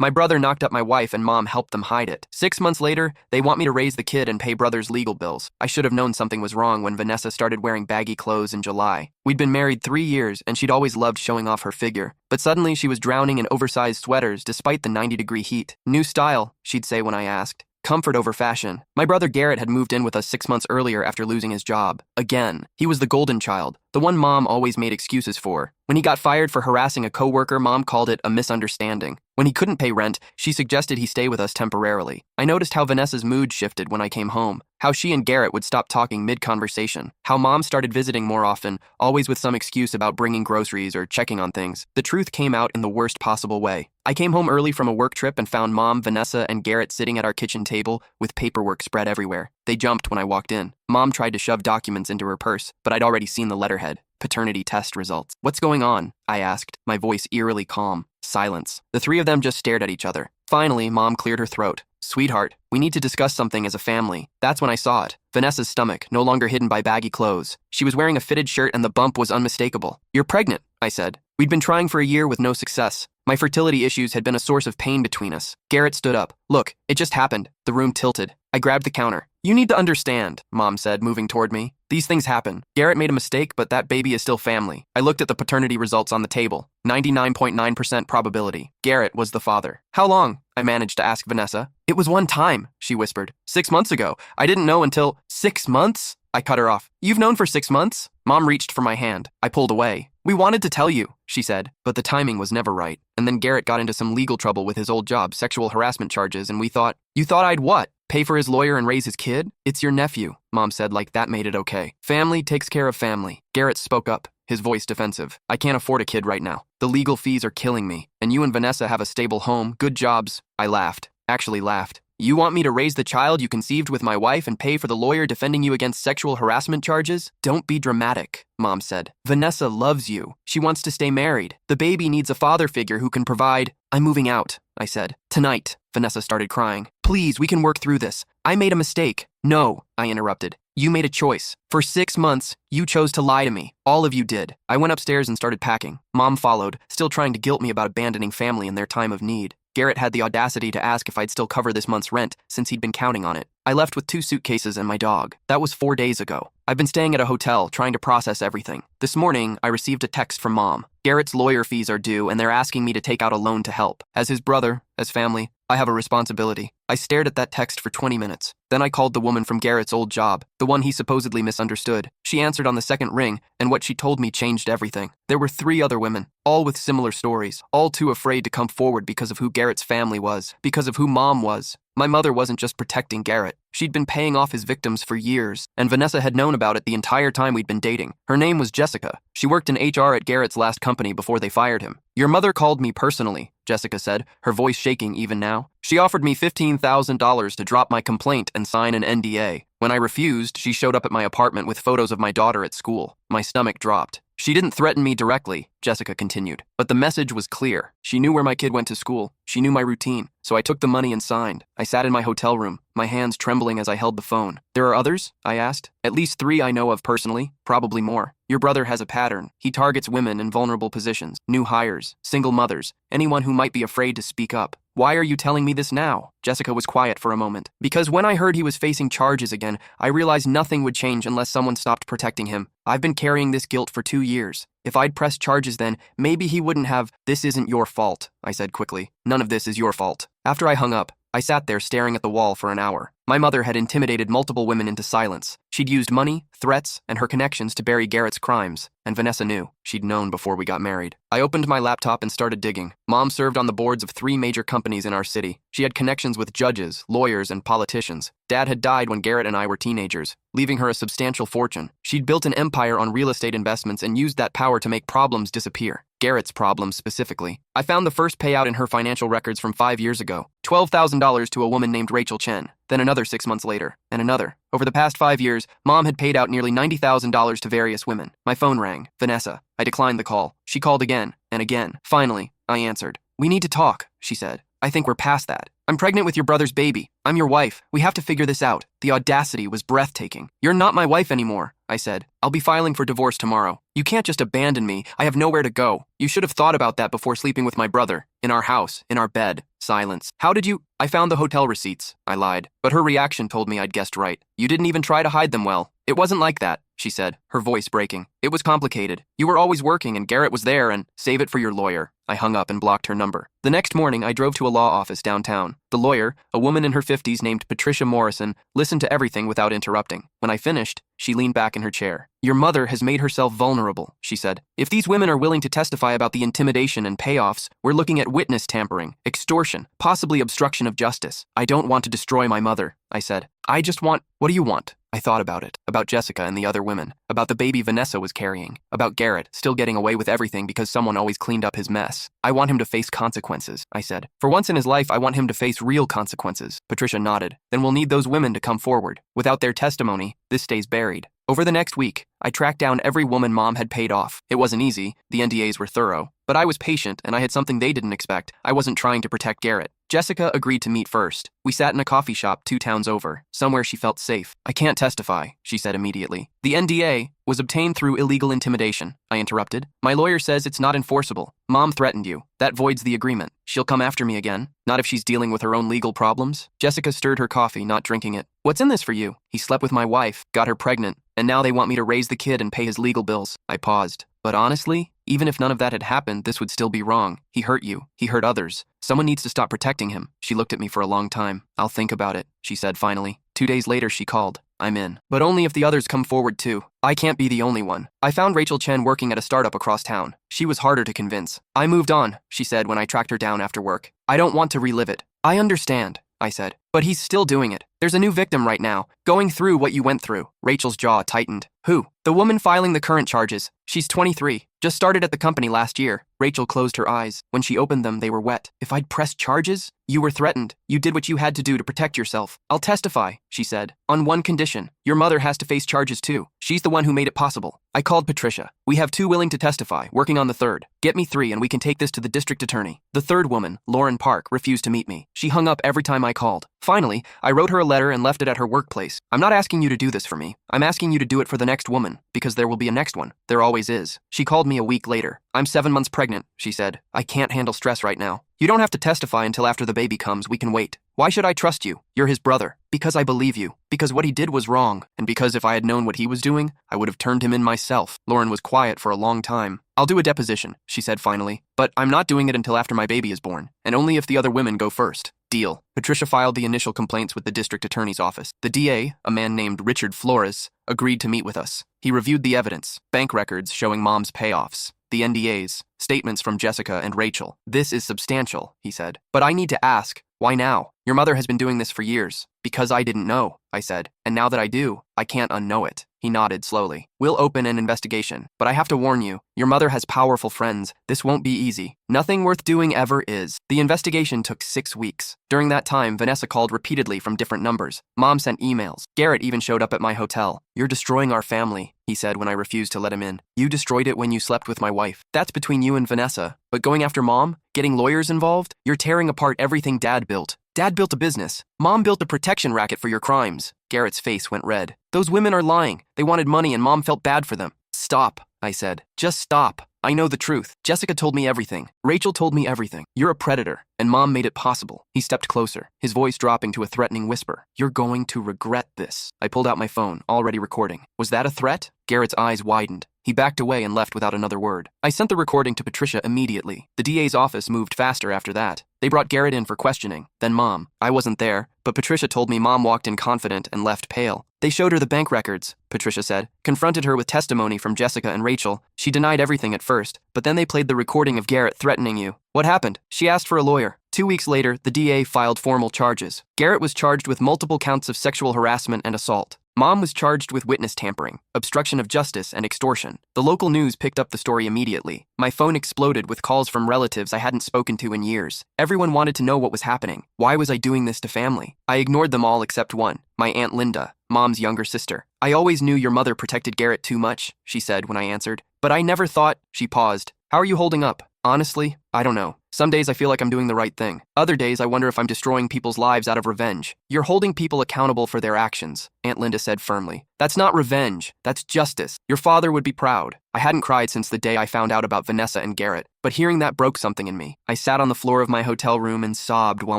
My brother knocked up my wife and mom helped them hide it. 6 months later, they want me to raise the kid and pay brother's legal bills. I should have known something was wrong when Vanessa started wearing baggy clothes in July. We'd been married 3 years and she'd always loved showing off her figure. But suddenly she was drowning in oversized sweaters despite the 90-degree heat. New style, she'd say when I asked. Comfort over fashion. My brother Garrett had moved in with us 6 months earlier after losing his job. Again, he was the golden child, the one mom always made excuses for. When he got fired for harassing a coworker, mom called it a misunderstanding. When he couldn't pay rent, she suggested he stay with us temporarily. I noticed how Vanessa's mood shifted when I came home, how she and Garrett would stop talking mid-conversation, how mom started visiting more often, always with some excuse about bringing groceries or checking on things. The truth came out in the worst possible way. I came home early from a work trip and found Mom, Vanessa, and Garrett sitting at our kitchen table with paperwork spread everywhere. They jumped when I walked in. Mom tried to shove documents into her purse, but I'd already seen the letterhead. Paternity test results. "What's going on?" I asked, my voice eerily calm. Silence. The three of them just stared at each other. Finally, Mom cleared her throat. "Sweetheart, we need to discuss something as a family." That's when I saw it. Vanessa's stomach, no longer hidden by baggy clothes. She was wearing a fitted shirt and the bump was unmistakable. "You're pregnant," I said. We'd been trying for a year with no success. My fertility issues had been a source of pain between us. Garrett stood up. "Look, it just happened." The room tilted. I grabbed the counter. "You need to understand," Mom said, moving toward me. "These things happen. Garrett made a mistake, but that baby is still family." I looked at the paternity results on the table. 99.9% probability. Garrett was the father. "How long?" I managed to ask Vanessa. "It was one time," she whispered. 6 months ago. I didn't know until— 6 months? I cut her off. "You've known for 6 months?" Mom reached for my hand. I pulled away. "We wanted to tell you," she said, but the timing was never right. And then Garrett got into some legal trouble with his old job, sexual harassment charges, and we thought— "You thought I'd what? Pay for his lawyer and raise his kid?" "It's your nephew," Mom said like that made it okay. "Family takes care of family." Garrett spoke up, his voice defensive. "I can't afford a kid right now. The legal fees are killing me. And you and Vanessa have a stable home, good jobs." I laughed. Actually laughed. "You want me to raise the child you conceived with my wife and pay for the lawyer defending you against sexual harassment charges? Don't be dramatic," Mom said. "Vanessa loves you. She wants to stay married. The baby needs a father figure who can provide—" "I'm moving out," I said. "Tonight." Vanessa started crying. "Please, we can work through this. I made a mistake." "No," I interrupted. "You made a choice. For 6 months, you chose to lie to me. All of you did." I went upstairs and started packing. Mom followed, still trying to guilt me about abandoning family in their time of need. Garrett had the audacity to ask if I'd still cover this month's rent, since he'd been counting on it. I left with 2 suitcases and my dog. That was 4 days ago. I've been staying at a hotel, trying to process everything. This morning, I received a text from Mom. Garrett's lawyer fees are due, and they're asking me to take out a loan to help. As his brother, as family, I have a responsibility. I stared at that text for 20 minutes. Then I called the woman from Garrett's old job, the one he supposedly misunderstood. She answered on the second ring, and what she told me changed everything. There were 3 other women, all with similar stories, all too afraid to come forward because of who Garrett's family was, because of who Mom was. My mother wasn't just protecting Garrett. She'd been paying off his victims for years, and Vanessa had known about it the entire time we'd been dating. Her name was Jessica. She worked in HR at Garrett's last company before they fired him. "Your mother called me personally," Jessica said, her voice shaking even now. "She offered me $15,000 to drop my complaint and sign an NDA. When I refused, she showed up at my apartment with photos of my daughter at school. My stomach dropped. She didn't threaten me directly," Jessica continued, "but the message was clear. She knew where my kid went to school. She knew my routine. So I took the money and signed. I sat in my hotel room, my hands trembling as I held the phone. "There are others?" I asked. "At least 3 I know of personally, probably more. Your brother has a pattern. He targets women in vulnerable positions, new hires, single mothers, anyone who might be afraid to speak up." "Why are you telling me this now?" Jessica was quiet for a moment. "Because when I heard he was facing charges again, I realized nothing would change unless someone stopped protecting him. I've been carrying this guilt for 2 years. If I'd pressed charges then, maybe he wouldn't have—" "This isn't your fault," I said quickly. "None of this is your fault." After I hung up, I sat there staring at the wall for an hour. My mother had intimidated multiple women into silence. She'd used money, threats, and her connections to bury Garrett's crimes, and Vanessa knew. She'd known before we got married. I opened my laptop and started digging. Mom served on the boards of 3 major companies in our city. She had connections with judges, lawyers, and politicians. Dad had died when Garrett and I were teenagers, leaving her a substantial fortune. She'd built an empire on real estate investments and used that power to make problems disappear. Garrett's problems specifically. I found the first payout in her financial records from 5 years ago. $12,000 to a woman named Rachel Chen. Then another 6 months later, and another. Over the past 5 years, Mom had paid out nearly $90,000 to various women. My phone rang. Vanessa. I declined the call. She called again and again. Finally, I answered. "We need to talk," she said. I think we're past that. I'm pregnant with your brother's baby. I'm your wife. We have to figure this out. The audacity was breathtaking. You're not my wife anymore, I said. I'll be filing for divorce tomorrow. You can't just abandon me. I have nowhere to go. You should have thought about that before sleeping with my brother. In our house, in our bed. Silence. How did you? I found the hotel receipts, I lied. But her reaction told me I'd guessed right. You didn't even try to hide them well. It wasn't like that, she said, her voice breaking. It was complicated. You were always working and Garrett was there and save it for your lawyer. I hung up and blocked her number. The next morning, I drove to a law office downtown. The lawyer, a woman in her 50s named Patricia Morrison, listened to everything without interrupting. When I finished, she leaned back in her chair. Your mother has made herself vulnerable, she said. If these women are willing to testify about the intimidation and payoffs, we're looking at witness tampering, extortion, possibly obstruction of justice. I don't want to destroy my mother, I said. I just want, what do you want? I thought about it, about Jessica and the other women, about the baby Vanessa was carrying, about Garrett still getting away with everything because someone always cleaned up his mess. I want him to face consequences, I said. For once in his life, I want him to face real consequences. Patricia nodded. Then we'll need those women to come forward. Without their testimony, this stays buried. Over the next week, I tracked down every woman Mom had paid off. It wasn't easy, the NDAs were thorough, but I was patient and I had something they didn't expect. I wasn't trying to protect Garrett. Jessica agreed to meet first. We sat in a coffee shop 2 towns over, somewhere she felt safe. I can't testify, she said immediately. The NDA was obtained through illegal intimidation, I interrupted. My lawyer says it's not enforceable. Mom threatened you. That voids the agreement. She'll come after me again. Not if she's dealing with her own legal problems. Jessica stirred her coffee, not drinking it. What's in this for you? He slept with my wife, got her pregnant, and now they want me to raise the kid and pay his legal bills. I paused. But honestly, even if none of that had happened, this would still be wrong. He hurt you. He hurt others. Someone needs to stop protecting him. She looked at me for a long time. I'll think about it, she said finally. 2 days later, she called. I'm in. But only if the others come forward too. I can't be the only one. I found Rachel Chen working at a startup across town. She was harder to convince. I moved on, she said when I tracked her down after work. I don't want to relive it. I understand, I said. But he's still doing it. There's a new victim right now, going through what you went through. Rachel's jaw tightened. Who? The woman filing the current charges. She's 23. Just started at the company last year. Rachel closed her eyes. When she opened them, they were wet. If I'd pressed charges? You were threatened. You did what you had to do to protect yourself. I'll testify, she said. On one condition. Your mother has to face charges too. She's the one who made it possible. I called Patricia. We have 2 willing to testify, working on the 3rd. Get me 3 and we can take this to the district attorney. The 3rd woman, Lauren Park, refused to meet me. She hung up every time I called. Finally, I wrote her a letter and left it at her workplace. I'm not asking you to do this for me. I'm asking you to do it for the next woman, because there will be a next one. There always is. She called me a week later. I'm 7 months pregnant, she said. I can't handle stress right now. You don't have to testify until after the baby comes. We can wait. Why should I trust you? You're his brother. Because I believe you. Because what he did was wrong. And because if I had known what he was doing, I would have turned him in myself. Lauren was quiet for a long time. I'll do a deposition, she said finally. But I'm not doing it until after my baby is born. And only if the other women go first. Deal. Patricia filed the initial complaints with the district attorney's office. The DA, a man named Richard Flores, agreed to meet with us. He reviewed the evidence, bank records showing Mom's payoffs, the NDAs, statements from Jessica and Rachel. This is substantial, he said. But I need to ask, why now? Your mother has been doing this for years. Because I didn't know, I said. And now that I do, I can't unknow it. He nodded slowly. We'll open an investigation, but I have to warn you, your mother has powerful friends. This won't be easy. Nothing worth doing ever is. The investigation took 6 weeks. During that time, Vanessa called repeatedly from different numbers. Mom sent emails. Garrett even showed up at my hotel. You're destroying our family, he said when I refused to let him in. You destroyed it when you slept with my wife. That's between you and Vanessa. But going after Mom, getting lawyers involved, you're tearing apart everything Dad built. Dad built a business. Mom built a protection racket for your crimes. Garrett's face went red. Those women are lying. They wanted money and Mom felt bad for them. Stop, I said. Just stop. I know the truth. Jessica told me everything. Rachel told me everything. You're a predator, and Mom made it possible. He stepped closer, his voice dropping to a threatening whisper. You're going to regret this. I pulled out my phone, already recording. Was that a threat? Garrett's eyes widened. He backed away and left without another word. I sent the recording to Patricia immediately. The DA's office moved faster after that. They brought Garrett in for questioning, then Mom. I wasn't there, but Patricia told me Mom walked in confident and left pale. They showed her the bank records, Patricia said, confronted her with testimony from Jessica and Rachel. She denied everything at first, but then they played the recording of Garrett threatening you. What happened? She asked for a lawyer. 2 weeks later, the DA filed formal charges. Garrett was charged with multiple counts of sexual harassment and assault. Mom was charged with witness tampering, obstruction of justice, and extortion. The local news picked up the story immediately. My phone exploded with calls from relatives I hadn't spoken to in years. Everyone wanted to know what was happening. Why was I doing this to family? I ignored them all except one, my Aunt Linda, Mom's younger sister. I always knew your mother protected Garrett too much, she said when I answered. But I never thought, she paused. How are you holding up? Honestly, I don't know. Some days I feel like I'm doing the right thing. Other days I wonder if I'm destroying people's lives out of revenge. You're holding people accountable for their actions, Aunt Linda said firmly. That's not revenge. That's justice. Your father would be proud. I hadn't cried since the day I found out about Vanessa and Garrett, but hearing that broke something in me. I sat on the floor of my hotel room and sobbed while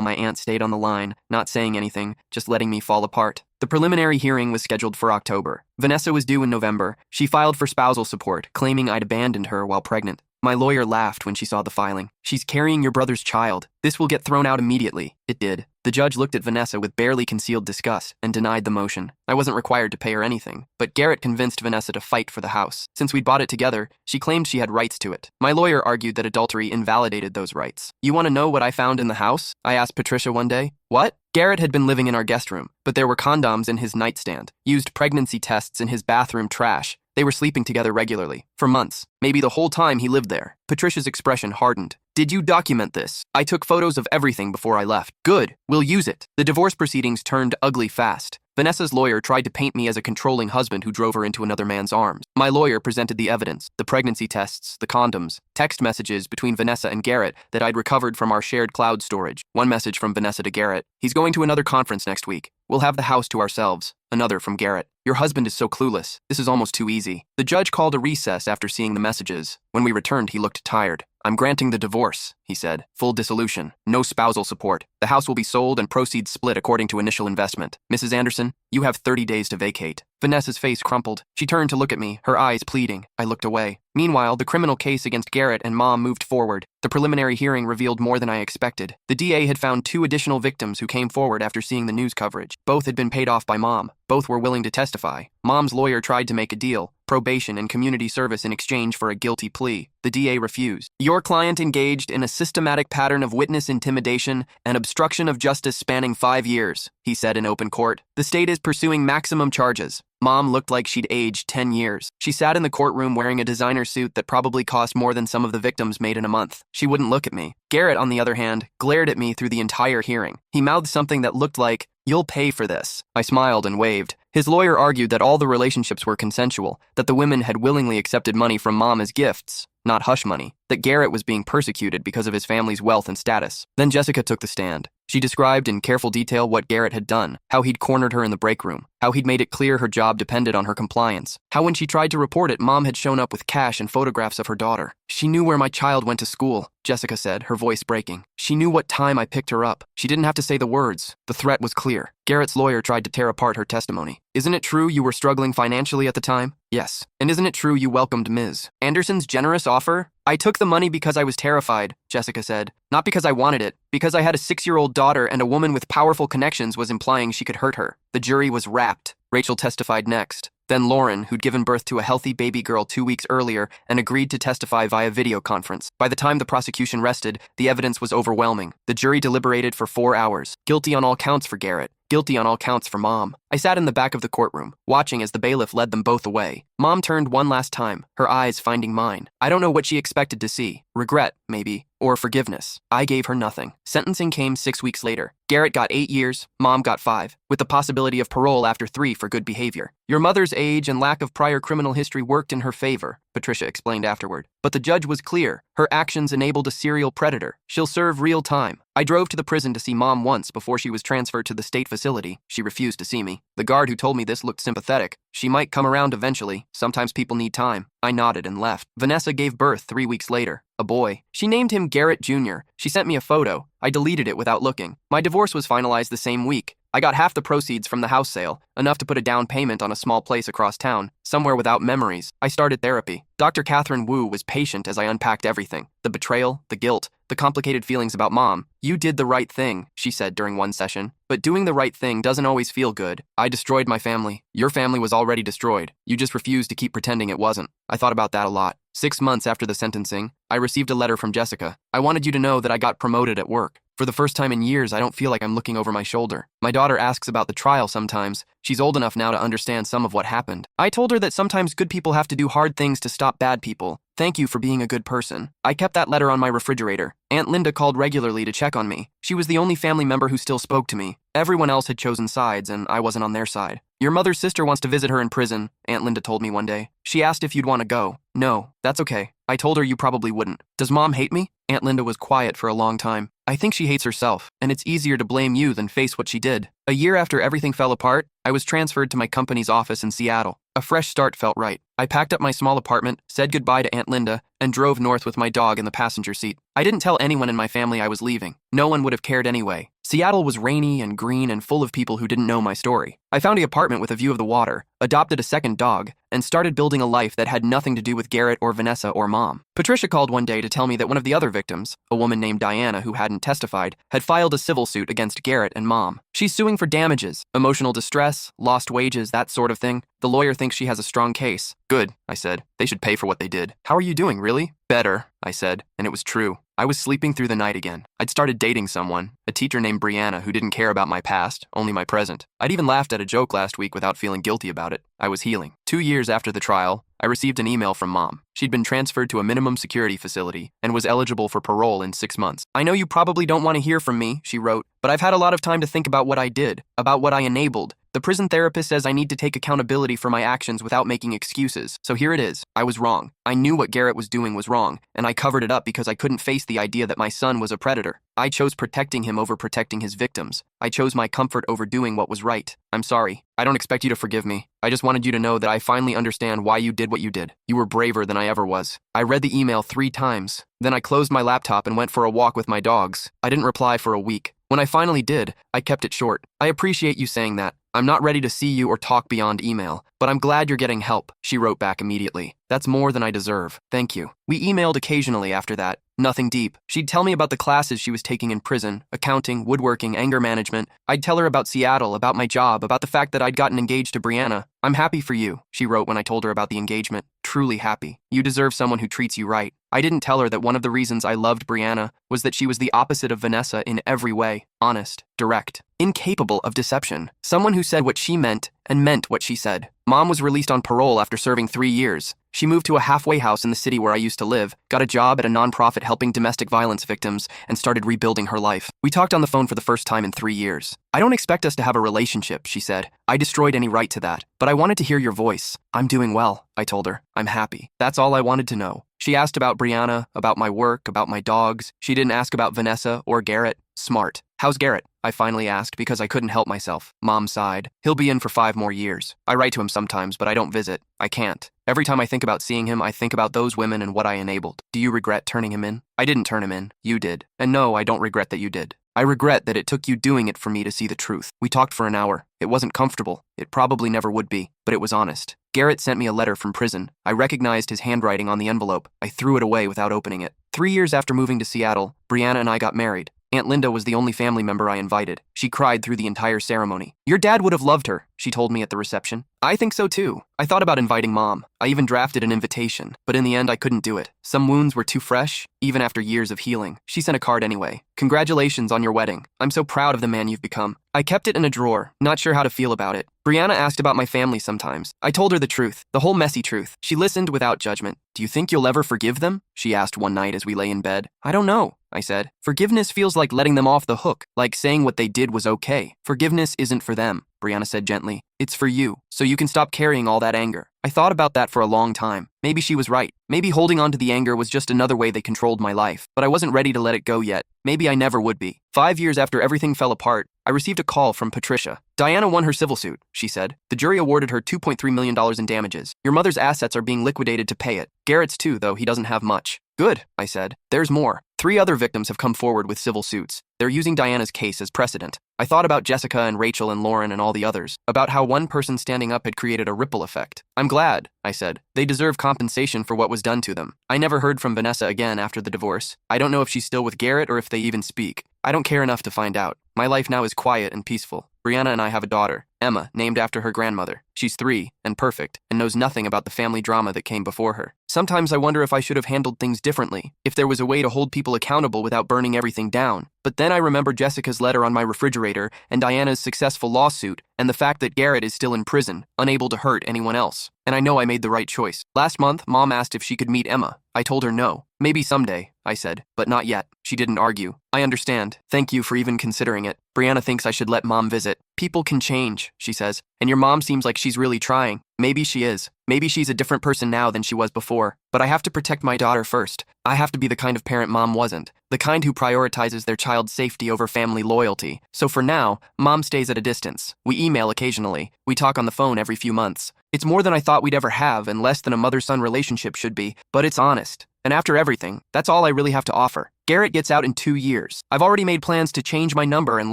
my aunt stayed on the line, not saying anything, just letting me fall apart. The preliminary hearing was scheduled for October. Vanessa was due in November. She filed for spousal support, claiming I'd abandoned her while pregnant. My lawyer laughed when she saw the filing. She's carrying your brother's child. This will get thrown out immediately. It did. The judge looked at Vanessa with barely concealed disgust and denied the motion. I wasn't required to pay her anything, but Garrett convinced Vanessa to fight for the house. Since we'd bought it together, she claimed she had rights to it. My lawyer argued that adultery invalidated those rights. You want to know what I found in the house? I asked Patricia one day. What? Garrett had been living in our guest room, but there were condoms in his nightstand, used pregnancy tests in his bathroom trash. They were sleeping together regularly, for months, maybe the whole time he lived there. Patricia's expression hardened. Did you document this? I took photos of everything before I left. Good, we'll use it. The divorce proceedings turned ugly fast. Vanessa's lawyer tried to paint me as a controlling husband who drove her into another man's arms. My lawyer presented the evidence, the pregnancy tests, the condoms, text messages between Vanessa and Garrett that I'd recovered from our shared cloud storage. One message from Vanessa to Garrett. He's going to another conference next week. We'll have the house to ourselves. Another from Garrett. Your husband is so clueless. This is almost too easy. The judge called a recess after seeing the messages. When we returned, he looked tired. I'm granting the divorce, he said. Full dissolution. No spousal support. The house will be sold and proceeds split according to initial investment. Mrs. Anderson, you have 30 days to vacate. Vanessa's face crumpled. She turned to look at me, her eyes pleading. I looked away. Meanwhile, the criminal case against Garrett and Mom moved forward. The preliminary hearing revealed more than I expected. The DA had found 2 additional victims who came forward after seeing the news coverage. Both had been paid off by Mom. Both were willing to testify. Mom's lawyer tried to make a deal, probation and community service in exchange for a guilty plea. The DA refused. Your client engaged in a systematic pattern of witness intimidation and obstruction of justice spanning 5 years, he said in open court. The state is pursuing maximum charges. Mom looked like she'd aged 10 years. She sat in the courtroom wearing a designer suit that probably cost more than some of the victims made in a month. She wouldn't look at me. Garrett, on the other hand, glared at me through the entire hearing. He mouthed something that looked like, "You'll pay for this." I smiled and waved. His lawyer argued that all the relationships were consensual, that the women had willingly accepted money from Mom as gifts, not hush money, that Garrett was being persecuted because of his family's wealth and status. Then Jessica took the stand. She described in careful detail what Garrett had done, how he'd cornered her in the break room, how he'd made it clear her job depended on her compliance, how when she tried to report it, Mom had shown up with cash and photographs of her daughter. She knew where my child went to school, Jessica said, her voice breaking. She knew what time I picked her up. She didn't have to say the words. The threat was clear. Garrett's lawyer tried to tear apart her testimony. Isn't it true you were struggling financially at the time? Yes. And isn't it true you welcomed Ms. Anderson's generous offer? I took the money because I was terrified, Jessica said. Not because I wanted it, because I had a 6-year-old daughter and a woman with powerful connections was implying she could hurt her. The jury was rapt. Rachel testified next. Then Lauren, who'd given birth to a healthy baby girl 2 weeks earlier and agreed to testify via video conference. By the time the prosecution rested, the evidence was overwhelming. The jury deliberated for 4 hours. Guilty on all counts for Garrett. Guilty on all counts for Mom. I sat in the back of the courtroom, watching as the bailiff led them both away. Mom turned one last time, her eyes finding mine. I don't know what she expected to see. Regret, maybe, or forgiveness. I gave her nothing. Sentencing came 6 weeks later. Garrett got 8 years, Mom got 5, with the possibility of parole after 3 for good behavior. Your mother's age and lack of prior criminal history worked in her favor, Patricia explained afterward. But the judge was clear. Her actions enabled a serial predator. She'll serve real time. I drove to the prison to see Mom once before she was transferred to the state facility. She refused to see me. The guard who told me this looked sympathetic. She might come around eventually. Sometimes people need time. I nodded and left. Vanessa gave birth 3 weeks later. A boy. She named him Garrett Jr. She sent me a photo. I deleted it without looking. My divorce was finalized the same week. I got half the proceeds from the house sale, enough to put a down payment on a small place across town, somewhere without memories. I started therapy. Dr. Catherine Wu was patient as I unpacked everything. The betrayal, the guilt, the complicated feelings about Mom. You did the right thing, she said during one session. But doing the right thing doesn't always feel good. I destroyed my family. Your family was already destroyed. You just refused to keep pretending it wasn't. I thought about that a lot. 6 months after the sentencing, I received a letter from Jessica. I wanted you to know that I got promoted at work. For the first time in years, I don't feel like I'm looking over my shoulder. My daughter asks about the trial sometimes. She's old enough now to understand some of what happened. I told her that sometimes good people have to do hard things to stop bad people. Thank you for being a good person. I kept that letter on my refrigerator. Aunt Linda called regularly to check on me. She was the only family member who still spoke to me. Everyone else had chosen sides, and I wasn't on their side. Your mother's sister wants to visit her in prison, Aunt Linda told me one day. She asked if you'd want to go. No, that's okay. I told her you probably wouldn't. Does Mom hate me? Aunt Linda was quiet for a long time. I think she hates herself, and it's easier to blame you than face what she did. A year after everything fell apart, I was transferred to my company's office in Seattle. A fresh start felt right. I packed up my small apartment, said goodbye to Aunt Linda, and drove north with my dog in the passenger seat. I didn't tell anyone in my family I was leaving. No one would have cared anyway. Seattle was rainy and green and full of people who didn't know my story. I found an apartment with a view of the water, adopted a second dog, and started building a life that had nothing to do with Garrett or Vanessa or Mom. Patricia called one day to tell me that one of the other victims, a woman named Diana who hadn't testified, had filed a civil suit against Garrett and Mom. She's suing for damages, emotional distress, lost wages, that sort of thing. The lawyer thinks she has a strong case. Good, I said. They should pay for what they did. How are you doing, really? Better, I said, and it was true. I was sleeping through the night again. I'd started dating someone, a teacher named Brianna who didn't care about my past, only my present. I'd even laughed at a joke last week without feeling guilty about it. I was healing. 2 years after the trial, I received an email from Mom. She'd been transferred to a minimum security facility and was eligible for parole in 6 months. I know you probably don't want to hear from me, she wrote, but I've had a lot of time to think about what I did, about what I enabled. The prison therapist says I need to take accountability for my actions without making excuses. So here it is. I was wrong. I knew what Garrett was doing was wrong, and I covered it up because I couldn't face the idea that my son was a predator. I chose protecting him over protecting his victims. I chose my comfort over doing what was right. I'm sorry. I don't expect you to forgive me. I just wanted you to know that I finally understand why you did what you did. You were braver than I ever was. I read the email 3 times. Then I closed my laptop and went for a walk with my dogs. I didn't reply for a week. When I finally did, I kept it short. I appreciate you saying that. I'm not ready to see you or talk beyond email, but I'm glad you're getting help, she wrote back immediately. That's more than I deserve. Thank you. We emailed occasionally after that. Nothing deep. She'd tell me about the classes she was taking in prison, accounting, woodworking, anger management. I'd tell her about Seattle, about my job, about the fact that I'd gotten engaged to Brianna. I'm happy for you, she wrote when I told her about the engagement. Truly happy. You deserve someone who treats you right. I didn't tell her that one of the reasons I loved Brianna was that she was the opposite of Vanessa in every way. Honest, direct, incapable of deception. Someone who said what she meant and meant what she said. Mom was released on parole after serving 3 years. She moved to a halfway house in the city where I used to live, got a job at a nonprofit helping domestic violence victims, and started rebuilding her life. We talked on the phone for the first time in 3 years. I don't expect us to have a relationship, she said. I destroyed any right to that, but I wanted to hear your voice. I'm doing well, I told her. I'm happy. That's all I wanted to know. She asked about Brianna, about my work, about my dogs. She didn't ask about Vanessa or Garrett. Smart. How's Garrett? I finally asked because I couldn't help myself. Mom sighed. He'll be in for 5 more years. I write to him sometimes, but I don't visit. I can't. Every time I think about seeing him, I think about those women and what I enabled. Do you regret turning him in? I didn't turn him in. You did. And no, I don't regret that you did. I regret that it took you doing it for me to see the truth. We talked for an hour. It wasn't comfortable. It probably never would be, but it was honest. Garrett sent me a letter from prison. I recognized his handwriting on the envelope. I threw it away without opening it. 3 years after moving to Seattle, Brianna and I got married. Aunt Linda was the only family member I invited. She cried through the entire ceremony. Your dad would have loved her, she told me at the reception. I think so too. I thought about inviting Mom. I even drafted an invitation, but in the end I couldn't do it. Some wounds were too fresh, even after years of healing. She sent a card anyway. Congratulations on your wedding. I'm so proud of the man you've become. I kept it in a drawer, not sure how to feel about it. Brianna asked about my family sometimes. I told her the truth, the whole messy truth. She listened without judgment. Do you think you'll ever forgive them? She asked one night as we lay in bed. I don't know, I said. Forgiveness feels like letting them off the hook, like saying what they did was okay. Forgiveness isn't for them, Brianna said gently. It's for you, so you can stop carrying all that anger. I thought about that for a long time. Maybe she was right. Maybe holding on to the anger was just another way they controlled my life, but I wasn't ready to let it go yet. Maybe I never would be. 5 years after everything fell apart, I received a call from Patricia. Diana won her civil suit, she said. The jury awarded her $2.3 million in damages. Your mother's assets are being liquidated to pay it. Garrett's too, though he doesn't have much. Good, I said. There's more. 3 other victims have come forward with civil suits. They're using Diana's case as precedent. I thought about Jessica and Rachel and Lauren and all the others, about how one person standing up had created a ripple effect. I'm glad, I said. They deserve compensation for what was done to them. I never heard from Vanessa again after the divorce. I don't know if she's still with Garrett or if they even speak. I don't care enough to find out. My life now is quiet and peaceful. Brianna and I have a daughter, Emma, named after her grandmother. She's 3 and perfect and knows nothing about the family drama that came before her. Sometimes I wonder if I should have handled things differently, if there was a way to hold people accountable without burning everything down. But then I remember Jessica's letter on my refrigerator and Diana's successful lawsuit and the fact that Garrett is still in prison, unable to hurt anyone else. And I know I made the right choice. Last month, Mom asked if she could meet Emma. I told her no. Maybe someday, I said, but not yet. She didn't argue. I understand. Thank you for even considering it. Brianna thinks I should let Mom visit. People can change, she says, and your mom seems like she's really trying. Maybe she is. Maybe she's a different person now than she was before. But I have to protect my daughter first. I have to be the kind of parent Mom wasn't. The kind who prioritizes their child's safety over family loyalty. So for now, Mom stays at a distance. We email occasionally. We talk on the phone every few months. It's more than I thought we'd ever have and less than a mother-son relationship should be, but it's honest. And after everything, that's all I really have to offer. Garrett gets out in 2 years. I've already made plans to change my number and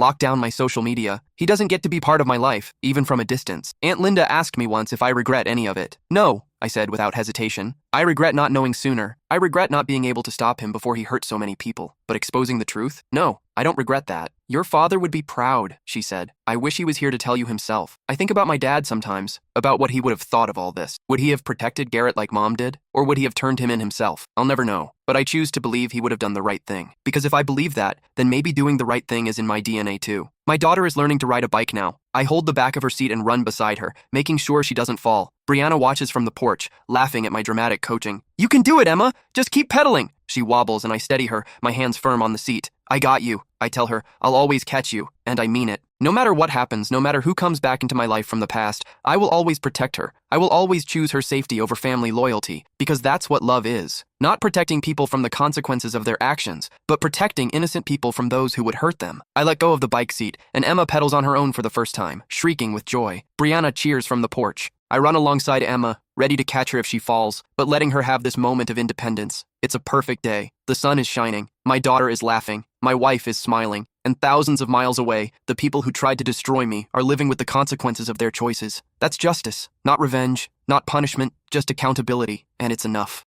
lock down my social media. He doesn't get to be part of my life, even from a distance. Aunt Linda asked me once if I regret any of it. No, I said without hesitation. I regret not knowing sooner. I regret not being able to stop him before he hurt so many people. But exposing the truth? No, I don't regret that. Your father would be proud, she said. I wish he was here to tell you himself. I think about my dad sometimes, about what he would have thought of all this. Would he have protected Garrett like Mom did? Or would he have turned him in himself? I'll never know. But I choose to believe he would have done the right thing. Because if I believe that, then maybe doing the right thing is in my DNA too. My daughter is learning to ride a bike now. I hold the back of her seat and run beside her, making sure she doesn't fall. Brianna watches from the porch, laughing at my dramatic coaching. You can do it, Emma! Just keep pedaling! She wobbles and I steady her, my hands firm on the seat. I got you. I tell her, I'll always catch you, and I mean it. No matter what happens, no matter who comes back into my life from the past, I will always protect her. I will always choose her safety over family loyalty, because that's what love is. Not protecting people from the consequences of their actions, but protecting innocent people from those who would hurt them. I let go of the bike seat, and Emma pedals on her own for the first time, shrieking with joy. Brianna cheers from the porch. I run alongside Emma, ready to catch her if she falls, but letting her have this moment of independence. It's a perfect day. The sun is shining. My daughter is laughing. My wife is smiling. And thousands of miles away, the people who tried to destroy me are living with the consequences of their choices. That's justice, not revenge, not punishment, just accountability, and it's enough.